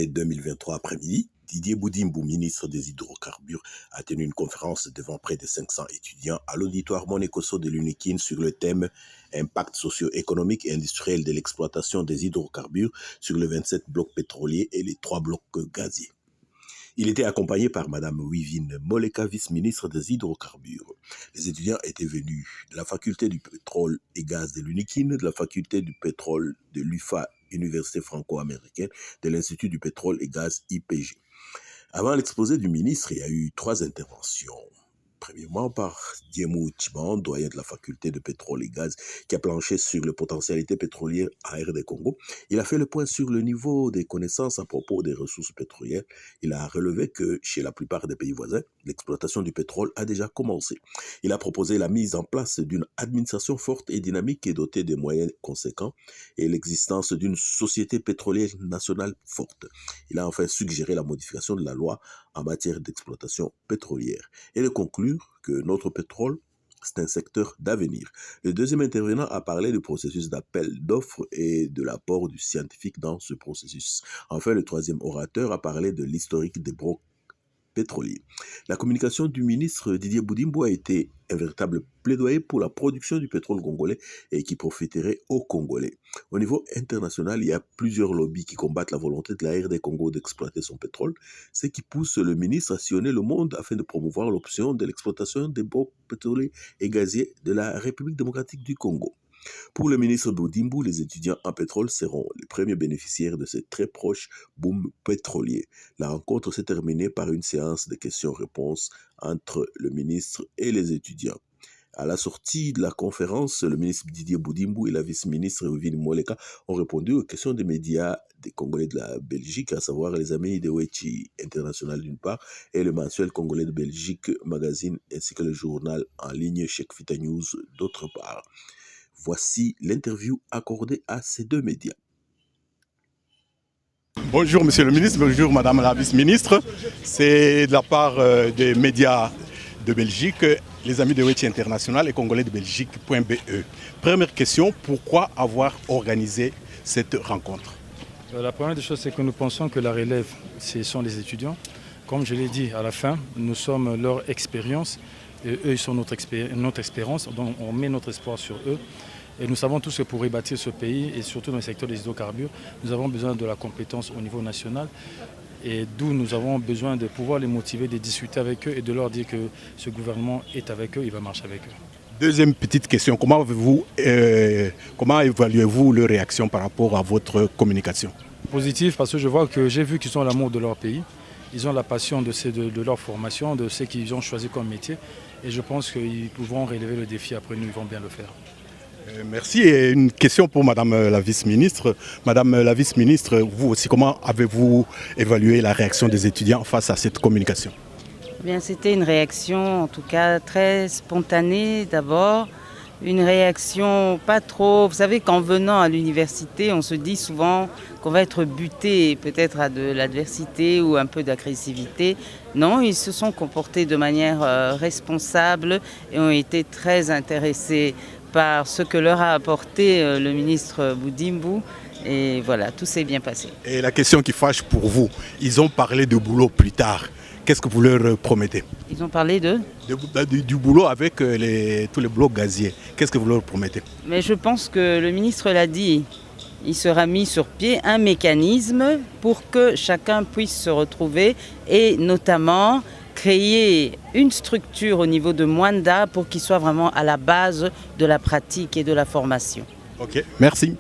mai 2023 après-midi, Didier Boudimbo, ministre des Hydrocarbures, a tenu une conférence devant près de 500 étudiants à l'auditoire Monekosso de l'UNIKIN sur le thème « Impact socio-économique et industriel de l'exploitation des hydrocarbures sur les 27 blocs pétroliers et les 3 blocs gaziers ». Il était accompagné par Mme Wivine Moleka, vice-ministre des Hydrocarbures. Les étudiants étaient venus de la faculté du pétrole et gaz de l'UNIKIN, de la faculté du pétrole de l'UFA, Université franco-américaine, de l'Institut du pétrole et gaz IPG. Avant l'exposé du ministre, il y a eu 3 interventions. Premièrement, par Diemou Chiban, doyen de la faculté de pétrole et gaz, qui a planché sur les potentialités pétrolières à RD Congo. Il a fait le point sur le niveau des connaissances à propos des ressources pétrolières. Il a relevé que chez la plupart des pays voisins, l'exploitation du pétrole a déjà commencé. Il a proposé la mise en place d'une administration forte et dynamique et dotée de moyens conséquents et l'existence d'une société pétrolière nationale forte. Il a enfin suggéré la modification de la loi en matière d'exploitation pétrolière et de conclure que notre pétrole, c'est un secteur d'avenir. Le deuxième intervenant a parlé du processus d'appel d'offres et de l'apport du scientifique dans ce processus. Enfin, le troisième orateur a parlé de l'historique des blocs pétroliers. La communication du ministre Didier Boudimbo a été un véritable plaidoyer pour la production du pétrole congolais et qui profiterait aux Congolais. Au niveau international, il y a plusieurs lobbies qui combattent la volonté de la RD Congo d'exploiter son pétrole, ce qui pousse le ministre à sillonner le monde afin de promouvoir l'option de l'exploitation des blocs pétroliers et gaziers de la République démocratique du Congo. Pour le ministre Boudimbo, les étudiants en pétrole seront les premiers bénéficiaires de ce très proche boom pétrolier. La rencontre s'est terminée par une séance de questions-réponses entre le ministre et les étudiants. À la sortie de la conférence, le ministre Didier Boudimbo et la vice-ministre Wivine Moleka ont répondu aux questions des médias des Congolais de la Belgique, à savoir les Amis de Wechi International d'une part et le mensuel congolais de Belgique Magazine ainsi que le journal en ligne Cheikh Fita News d'autre part. Voici l'interview accordée à ces 2 médias. Bonjour Monsieur le ministre, bonjour Madame la vice-ministre. C'est de la part des médias de Belgique, les Amis de Wechi International et Congolais de Belgique.be. Première question, pourquoi avoir organisé cette rencontre? La première des choses, c'est que nous pensons que la relève, ce sont les étudiants. Comme je l'ai dit à la fin, nous sommes leur expérience et eux, ils sont notre expérience. Donc on met notre espoir sur eux. Et nous savons tous que pour rebâtir ce pays, et surtout dans le secteur des hydrocarbures, nous avons besoin de la compétence au niveau national. Et d'où nous avons besoin de pouvoir les motiver, de discuter avec eux et de leur dire que ce gouvernement est avec eux, il va marcher avec eux. Deuxième petite question, comment évaluez-vous leur réaction par rapport à votre communication? Positif, parce que j'ai vu qu'ils ont l'amour de leur pays, ils ont la passion de leur formation, de ce qu'ils ont choisi comme métier. Et je pense qu'ils pourront relever le défi après nous, ils vont bien le faire. Merci. Et une question pour Madame la vice-ministre. Madame la vice-ministre, vous aussi, comment avez-vous évalué la réaction des étudiants face à cette communication? Bien, c'était une réaction en tout cas très spontanée d'abord. Une réaction pas trop... Vous savez qu'en venant à l'université, on se dit souvent qu'on va être buté peut-être à de l'adversité ou un peu d'agressivité. Non, ils se sont comportés de manière responsable et ont été très intéressés par ce que leur a apporté le ministre Boudimbo. Et voilà, tout s'est bien passé. Et la question qui fâche pour vous, ils ont parlé de boulot plus tard. Qu'est-ce que vous leur promettez? Ils ont parlé du boulot avec tous les blocs gaziers. Qu'est-ce que vous leur promettez? Mais je pense que le ministre l'a dit. Il sera mis sur pied un mécanisme pour que chacun puisse se retrouver et notamment créer une structure au niveau de Mwanda pour qu'il soit vraiment à la base de la pratique et de la formation. Ok, merci.